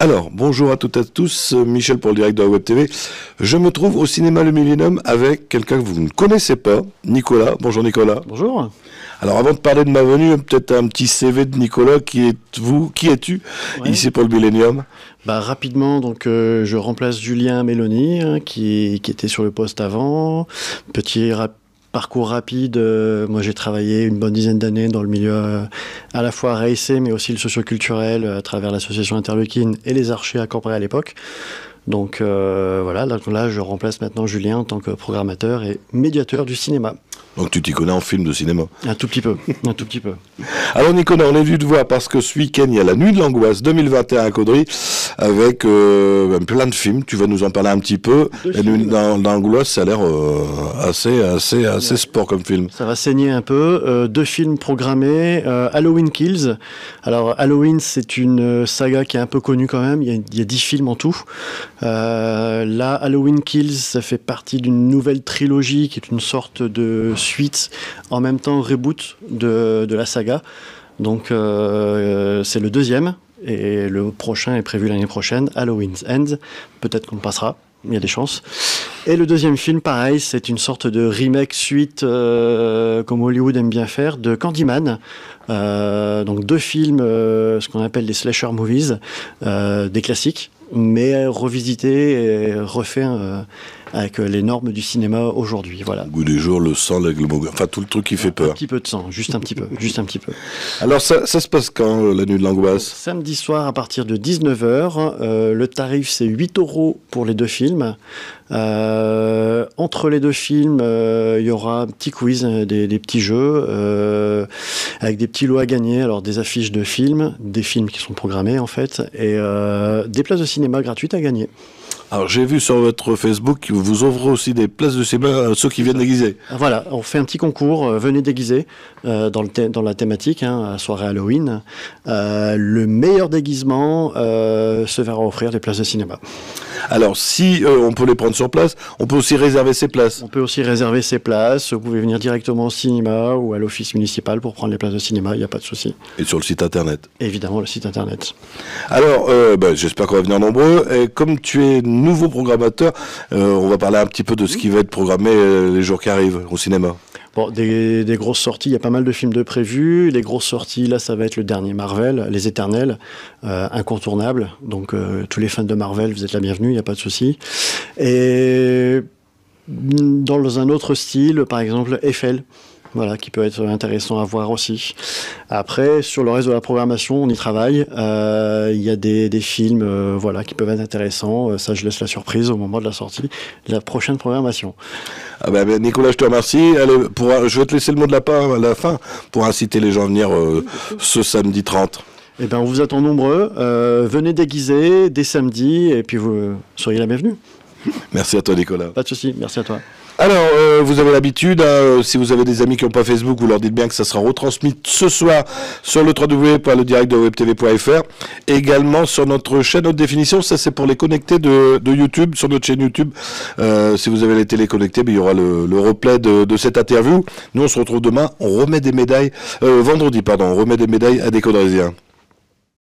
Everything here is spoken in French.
Alors, bonjour à toutes et à tous, Michel pour le direct de la Web TV. Je me trouve au cinéma Le Millennium avec quelqu'un que vous ne connaissez pas, Nicolas. Bonjour Nicolas. Bonjour. Alors avant de parler de ma venue, peut-être un petit CV de Nicolas. Qui es-tu ici pour le Millennium? Rapidement, donc je remplace Julien Méloni, qui était sur le poste avant. Parcours rapide, moi j'ai travaillé une bonne dizaine d'années dans le milieu à la fois RAIC mais aussi le socioculturel à travers l'association Interleukine et les Archers à Cambrai à l'époque. Donc voilà, là je remplace maintenant Julien en tant que programmateur et médiateur du cinéma. Donc tu t'y connais en film de cinéma? Un tout petit peu, un tout petit peu. Alors Nicolas, on est venu te voir parce que ce week-end il y a la Nuit de l'Angoisse 2021 à Caudry avec plein de films. Tu vas nous en parler un petit peu. La Nuit de l'Angoisse, ça a l'air assez sport comme film. Ça va saigner un peu. 2 films programmés. Halloween Kills. Alors Halloween, c'est une saga qui est un peu connue quand même. Il y a 10 films en tout. Là, Halloween Kills, ça fait partie d'une nouvelle trilogie qui est une sorte de suite, en même temps reboot de la saga. Donc c'est le 2e et le prochain est prévu l'année prochaine, Halloween's End. Peut-être qu'on le passera, il y a des chances. Et le 2e film, pareil, c'est une sorte de remake suite, comme Hollywood aime bien faire, de Candyman. Donc 2 films, ce qu'on appelle des slasher movies, des classiques, mais revisités et refaits avec les normes du cinéma aujourd'hui. Voilà. Au goût du jour, le sang, enfin tout le truc qui fait peur. Un petit peu de sang, juste un petit peu. Alors ça se passe quand, la Nuit de l'Angoisse? Samedi soir à partir de 19h. Le tarif c'est 8 € pour les 2 films. Entre les 2 films, il y aura un petit quiz, des petits jeux avec des petits lots à gagner, alors des affiches de films, des films qui sont programmés en fait, et des places de cinéma gratuites à gagner. Alors j'ai vu sur votre Facebook que vous ouvrez aussi des places de cinéma à ceux qui viennent déguisés. Voilà, on fait un petit concours, venez déguiser dans la thématique, à soirée Halloween. Le meilleur déguisement se verra offrir des places de cinéma. Alors si on peut les prendre sur place, on peut aussi réserver ses places. On peut aussi réserver ses places, vous pouvez venir directement au cinéma ou à l'office municipal pour prendre les places de cinéma, il n'y a pas de souci. Et sur le site internet? Évidemment, le site internet. Alors, j'espère qu'on va venir nombreux. Et comme tu es nouveau programmateur, on va parler un petit peu de ce qui va être programmé les jours qui arrivent au cinéma. Bon, des grosses sorties, il y a pas mal de films de prévus. Les grosses sorties, là, ça va être le dernier Marvel, Les Éternels, incontournable. Donc, tous les fans de Marvel, vous êtes la bienvenue, il n'y a pas de souci. Et dans un autre style, par exemple, Eiffel. Voilà, qui peut être intéressant à voir aussi. Après, sur le reste de la programmation, on y travaille. Il y a des films qui peuvent être intéressants. Ça, je laisse la surprise au moment de la sortie de la prochaine programmation. Nicolas, je te remercie. Allez, je vais te laisser le mot de la fin pour inciter les gens à venir ce samedi 30. On vous attend nombreux. Venez déguiser dès samedi et puis vous soyez la bienvenue. Merci à toi, Nicolas. Pas de souci, merci à toi. Alors, vous avez l'habitude, si vous avez des amis qui n'ont pas Facebook, vous leur dites bien que ça sera retransmis ce soir sur le www.ledirectdewebtv.fr, également sur notre chaîne haute définition. Ça, c'est pour les connectés de YouTube, sur notre chaîne YouTube. Si vous avez les télé connectés, il y aura le replay de cette interview. Nous, on se retrouve demain. On remet des médailles, vendredi, on remet des médailles à des Caudrésiens.